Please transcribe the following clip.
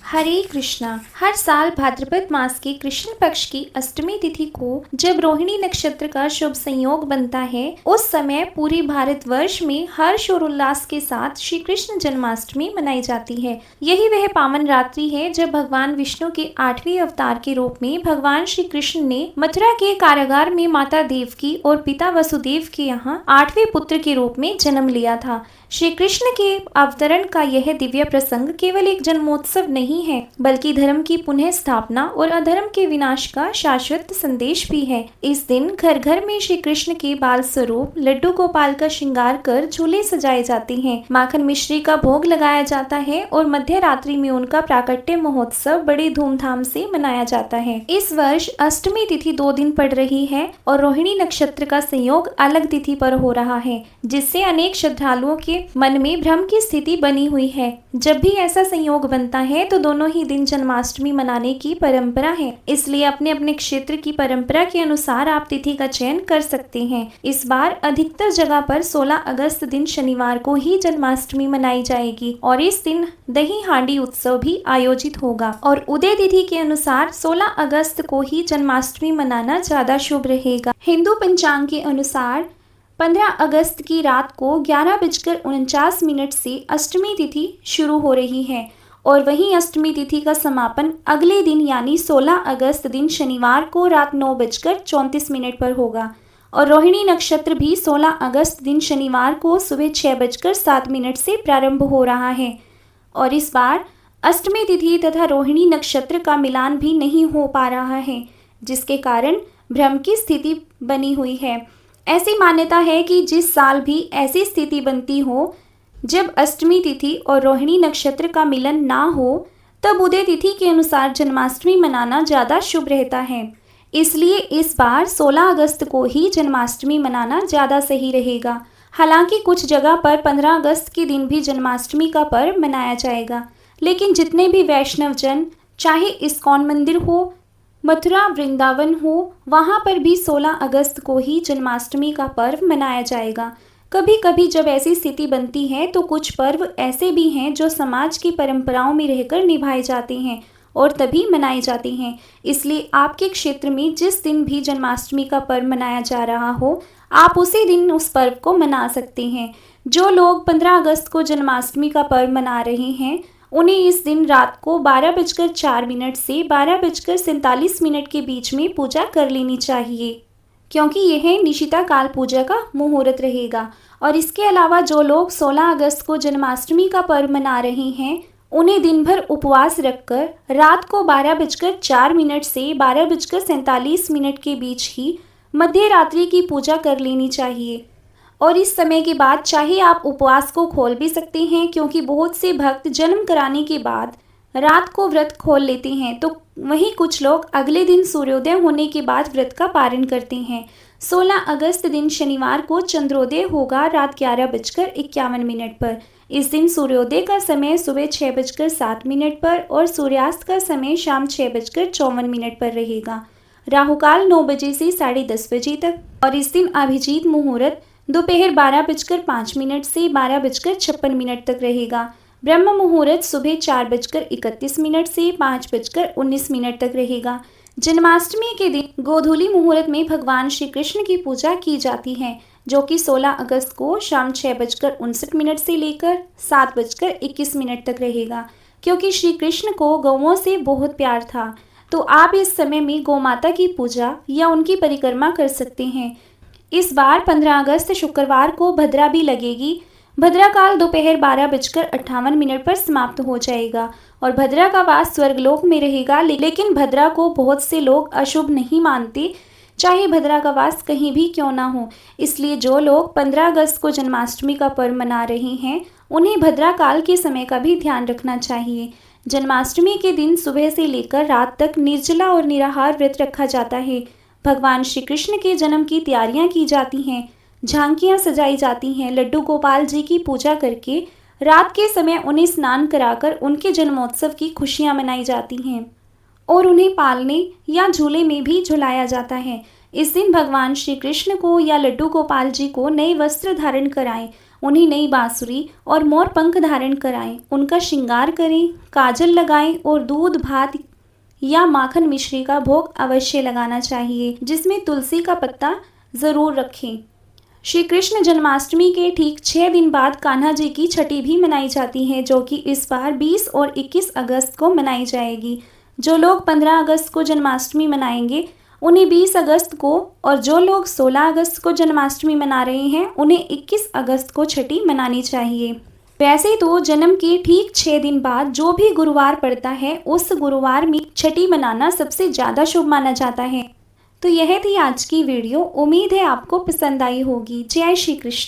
हरे कृष्णा। हर साल भाद्रपद मास के कृष्ण पक्ष की अष्टमी तिथि को जब रोहिणी नक्षत्र का शुभ संयोग बनता है, उस समय पूरे भारतवर्ष में हर्ष और उल्लास के साथ श्री कृष्ण जन्माष्टमी मनाई जाती है। यही वह पावन रात्रि है जब भगवान विष्णु के 8वें अवतार के रूप में भगवान श्री कृष्ण ने मथुरा के कारागार में माता देवकी और पिता वसुदेव के यहाँ 8वें पुत्र के रूप में जन्म लिया था। श्री कृष्ण के अवतरण का यह दिव्य प्रसंग केवल एक जन्मोत्सव नहीं है, बल्कि धर्म की पुनः स्थापना और अधर्म के विनाश का शाश्वत संदेश भी है। इस दिन घर घर में श्री कृष्ण के बाल स्वरूप लड्डू गोपाल का श्रृंगार कर झूले सजाए जाते हैं, माखन मिश्री का भोग लगाया जाता है और मध्य रात्रि में उनका प्राकट्य महोत्सव बड़े धूमधाम से मनाया जाता है। इस वर्ष अष्टमी तिथि 2 दिन पड़ रही है और रोहिणी नक्षत्र का संयोग अलग तिथि पर हो रहा है, जिससे अनेक श्रद्धालुओं के मन में भ्रम की स्थिति बनी हुई है। जब भी ऐसा संयोग बनता है तो दोनों ही दिन जन्माष्टमी मनाने की परंपरा है, इसलिए अपने अपने क्षेत्र की परंपरा के अनुसार आप तिथि का चयन कर सकते हैं। इस बार अधिकतर जगह पर 16 अगस्त दिन शनिवार को ही जन्माष्टमी मनाई जाएगी और इस दिन दही हांडी उत्सव भी आयोजित होगा और उदय तिथि के अनुसार 16 अगस्त को ही जन्माष्टमी मनाना ज्यादा शुभ रहेगा। हिंदू पंचांग के अनुसार 15 अगस्त की रात को 11:49 से अष्टमी तिथि शुरू हो रही है और वहीं अष्टमी तिथि का समापन अगले दिन यानी 16 अगस्त दिन शनिवार को रात 9:34 पर होगा और रोहिणी नक्षत्र भी 16 अगस्त दिन शनिवार को सुबह 6:07 से प्रारंभ हो रहा है और इस बार अष्टमी तिथि तथा रोहिणी नक्षत्र का मिलान भी नहीं हो पा रहा है, जिसके कारण भ्रम की स्थिति बनी हुई है। ऐसी मान्यता है कि जिस साल भी ऐसी स्थिति बनती हो जब अष्टमी तिथि और रोहिणी नक्षत्र का मिलन ना हो, तब उदय तिथि के अनुसार जन्माष्टमी मनाना ज़्यादा शुभ रहता है। इसलिए इस बार 16 अगस्त को ही जन्माष्टमी मनाना ज़्यादा सही रहेगा। हालांकि कुछ जगह पर 15 अगस्त के दिन भी जन्माष्टमी का पर्व मनाया जाएगा, लेकिन जितने भी वैष्णव जन, चाहे इस्कॉन मंदिर हो, मथुरा वृंदावन हो, वहाँ पर भी 16 अगस्त को ही जन्माष्टमी का पर्व मनाया जाएगा। कभी कभी जब ऐसी स्थिति बनती है तो कुछ पर्व ऐसे भी हैं जो समाज की परंपराओं में रहकर निभाए जाते हैं और तभी मनाए जाते हैं। इसलिए आपके क्षेत्र में जिस दिन भी जन्माष्टमी का पर्व मनाया जा रहा हो, आप उसी दिन उस पर्व को मना सकते हैं। जो लोग 15 अगस्त को जन्माष्टमी का पर्व मना रहे हैं, उन्हें इस दिन रात को 12:04 से 12:47 के बीच में पूजा कर लेनी चाहिए, क्योंकि यह निशिता काल पूजा का मुहूर्त रहेगा। और इसके अलावा जो लोग 16 अगस्त को जन्माष्टमी का पर्व मना रहे हैं, उन्हें दिन भर उपवास रखकर रात को 12:04 से 12:47 के बीच ही मध्य रात्रि की पूजा कर लेनी चाहिए। और इस समय के बाद चाहे आप उपवास को खोल भी सकते हैं, क्योंकि बहुत से भक्त जन्म कराने के बाद रात को व्रत खोल लेते हैं, तो वहीं कुछ लोग अगले दिन सूर्योदय होने के बाद व्रत का पारण करते हैं। 16 अगस्त दिन शनिवार को चंद्रोदय होगा रात 11:51 पर। इस दिन सूर्योदय का समय सुबह 6:07 पर और सूर्यास्त का समय शाम 6:54 पर रहेगा। राहुकाल 9 बजे से 10:30 तक और इस दिन अभिजीत मुहूर्त दोपहर 12:05 से 12:56 तक रहेगा। ब्रह्म मुहूर्त सुबह 4:31 से 5:19 तक रहेगा। जन्माष्टमी के दिन गोधूली मुहूर्त में भगवान श्री कृष्ण की पूजा की जाती है, जो कि 16 अगस्त को शाम 6:59 से लेकर 7:21 तक रहेगा। क्योंकि श्री कृष्ण को गौओं से बहुत प्यार था, तो आप इस समय में गौ माता की पूजा या उनकी परिक्रमा कर सकते हैं। इस बार 15 अगस्त शुक्रवार को भद्रा भी लगेगी। भद्रा काल दोपहर 12:58 पर समाप्त हो जाएगा और भद्रा का वास स्वर्गलोक में रहेगा, लेकिन भद्रा को बहुत से लोग अशुभ नहीं मानते, चाहे भद्रा का वास कहीं भी क्यों ना हो। इसलिए जो लोग 15 अगस्त को जन्माष्टमी का पर्व मना रहे हैं, उन्हें भद्रा काल के समय का भी ध्यान रखना चाहिए। जन्माष्टमी के दिन सुबह से लेकर रात तक निर्जला और निराहार व्रत रखा जाता है। भगवान श्री कृष्ण के जन्म की तैयारियां की जाती हैं, झांकियां सजाई जाती हैं। लड्डू गोपाल जी की पूजा करके रात के समय उन्हें स्नान कराकर उनके जन्मोत्सव की खुशियां मनाई जाती हैं और उन्हें पालने या झूले में भी झुलाया जाता है। इस दिन भगवान श्री कृष्ण को या लड्डू गोपाल जी को नए वस्त्र धारण कराएं उन्हें नई बांसुरी और मोर पंख धारण कराएं, उनका श्रृंगार करें, काजल लगाएं और दूध भात या माखन मिश्री का भोग अवश्य लगाना चाहिए, जिसमें तुलसी का पत्ता ज़रूर रखें। श्री कृष्ण जन्माष्टमी के ठीक 6 दिन बाद कान्हा जी की छठी भी मनाई जाती है, जो कि इस बार 20 और 21 अगस्त को मनाई जाएगी। जो लोग 15 अगस्त को जन्माष्टमी मनाएंगे उन्हें 20 अगस्त को, और जो लोग 16 अगस्त को जन्माष्टमी मना रहे हैं उन्हें 21 अगस्त को छठी मनानी चाहिए। वैसे तो जन्म के ठीक 6 दिन बाद जो भी गुरुवार पड़ता है उस गुरुवार में छठी मनाना सबसे ज़्यादा शुभ माना जाता है। तो यह थी आज की वीडियो। उम्मीद है आपको पसंद आई होगी। जय श्री कृष्ण।